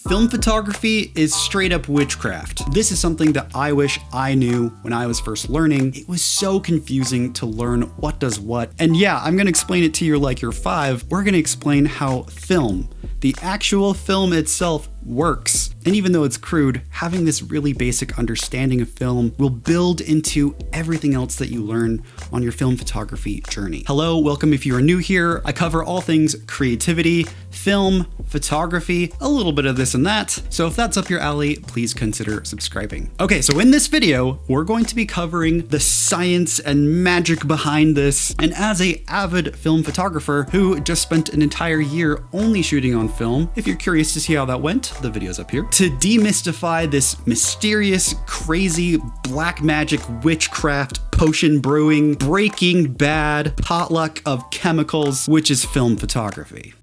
Film photography is straight up witchcraft. This is something that I wish I knew when I was first learning. It was so confusing to learn what does what. And yeah, I'm gonna explain it to you like you're 5. We're gonna explain how film, the actual film itself, works. And even though it's crude, having this really basic understanding of film will build into everything else that you learn on your film photography journey. Hello, welcome if you are new here. I cover all things creativity, film, photography, a little bit of this and that. So if that's up your alley, please consider subscribing. Okay, so in this video, we're going to be covering the science and magic behind this. And as an avid film photographer who just spent an entire year only shooting on film, if you're curious to see how that went, the video's up here. To demystify this mysterious, crazy, black magic, witchcraft, potion brewing, Breaking Bad, potluck of chemicals, which is film photography.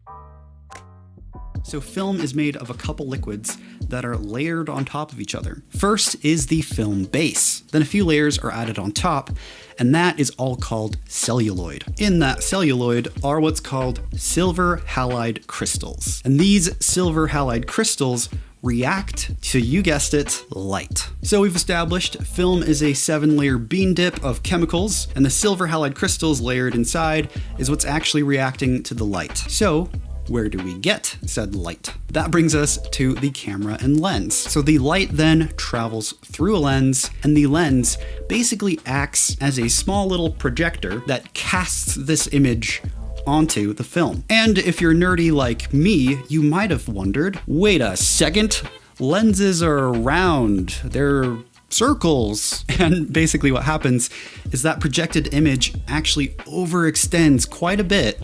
So film is made of a couple liquids that are layered on top of each other. First is the film base. Then a few layers are added on top, and that is all called celluloid. In that celluloid are what's called silver halide crystals. And these silver halide crystals react to, you guessed it, light. So we've established film is a 7-layer bean dip of chemicals, and the silver halide crystals layered inside is what's actually reacting to the light. So where do we get said light? That brings us to the camera and lens. So the light then travels through a lens, and the lens basically acts as a small little projector that casts this image onto the film. And if you're nerdy like me, you might have wondered, wait a second, lenses are round, they're circles. And basically what happens is that projected image actually overextends quite a bit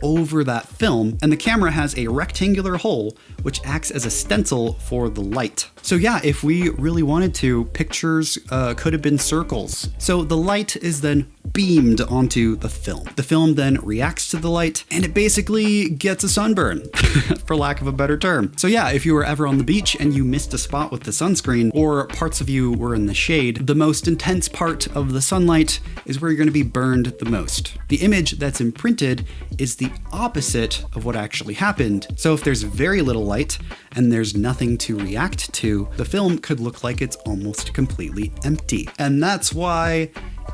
over that film, and the camera has a rectangular hole which acts as a stencil for the light. So yeah, if we really wanted to, pictures could have been circles. So the light is then beamed onto the film. The film then reacts to the light, and it basically gets a sunburn, for lack of a better term. So yeah, if you were ever on the beach and you missed a spot with the sunscreen, or parts of you were in the shade, the most intense part of the sunlight is where you're going to be burned the most. The image that's imprinted is the opposite of what actually happened. So if there's very little light and there's nothing to react to, the film could look like it's almost completely empty. And that's why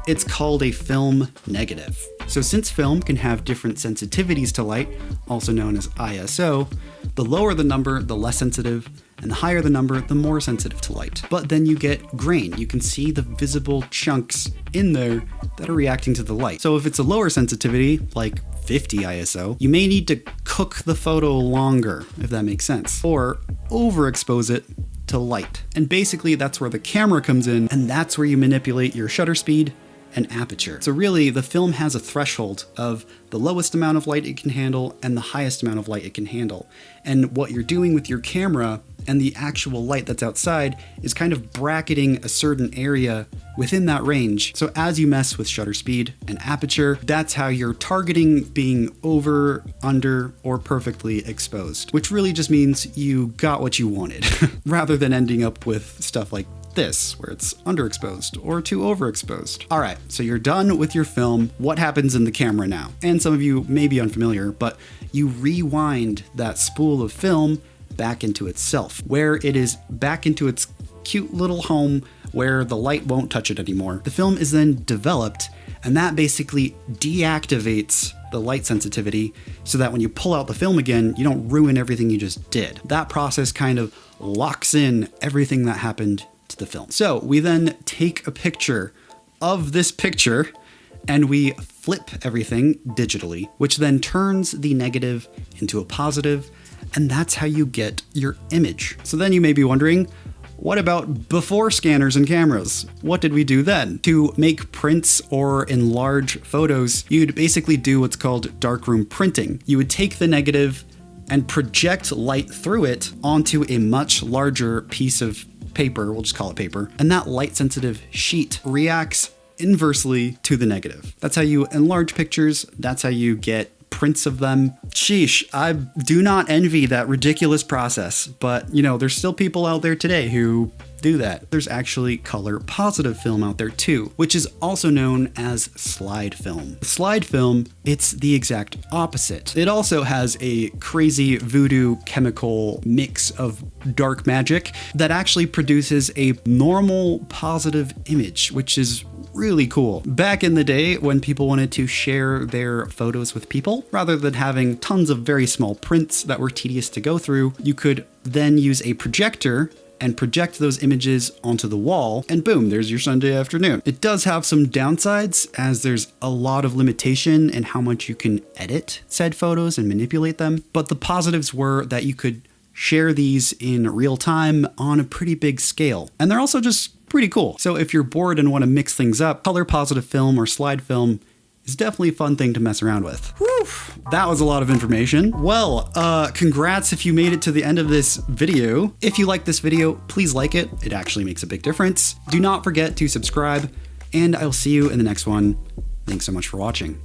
it's called a film negative. So since film can have different sensitivities to light, also known as ISO, the lower the number, the less sensitive, and the higher the number, the more sensitive to light. But then you get grain. You can see the visible chunks in there that are reacting to the light. So if it's a lower sensitivity, like 50 ISO, you may need to cook the photo longer, if that makes sense, or overexpose it to light. And basically that's where the camera comes in, and that's where you manipulate your shutter speed and aperture. So really, the film has a threshold of the lowest amount of light it can handle and the highest amount of light it can handle. And what you're doing with your camera and the actual light that's outside is kind of bracketing a certain area within that range. So as you mess with shutter speed and aperture, that's how you're targeting being over, under, or perfectly exposed, which really just means you got what you wanted, rather than ending up with stuff like this, where it's underexposed or too overexposed. All right, so you're done with your film. What happens in the camera now? And some of you may be unfamiliar, but you rewind that spool of film back into itself, where it is back into its cute little home where the light won't touch it anymore. The film is then developed, and that basically deactivates the light sensitivity so that when you pull out the film again, you don't ruin everything you just did. That process kind of locks in everything that happened to the film. So we then take a picture of this picture and we flip everything digitally, which then turns the negative into a positive, and that's how you get your image. So then you may be wondering, what about before scanners and cameras? What did we do then? To make prints or enlarge photos, you'd basically do what's called darkroom printing. You would take the negative and project light through it onto a much larger piece of paper, we'll just call it paper, and that light sensitive sheet reacts inversely to the negative. That's how you enlarge pictures, that's how you get prints of them. Sheesh, I do not envy that ridiculous process, but you know, there's still people out there today who do that. There's actually color positive film out there too, which is also known as slide film. Slide film, it's the exact opposite. It also has a crazy voodoo chemical mix of dark magic that actually produces a normal positive image, which is really cool. Back in the day when people wanted to share their photos with people, rather than having tons of very small prints that were tedious to go through, you could then use a projector and project those images onto the wall, and boom, there's your Sunday afternoon. It does have some downsides, as there's a lot of limitation in how much you can edit said photos and manipulate them, but the positives were that you could share these in real time on a pretty big scale. And they're also just pretty cool. So if you're bored and want to mix things up, color positive film or slide film is definitely a fun thing to mess around with. Whew, that was a lot of information. Well, congrats if you made it to the end of this video. If you like this video, please like it. It actually makes a big difference. Do not forget to subscribe, and I'll see you in the next one. Thanks so much for watching.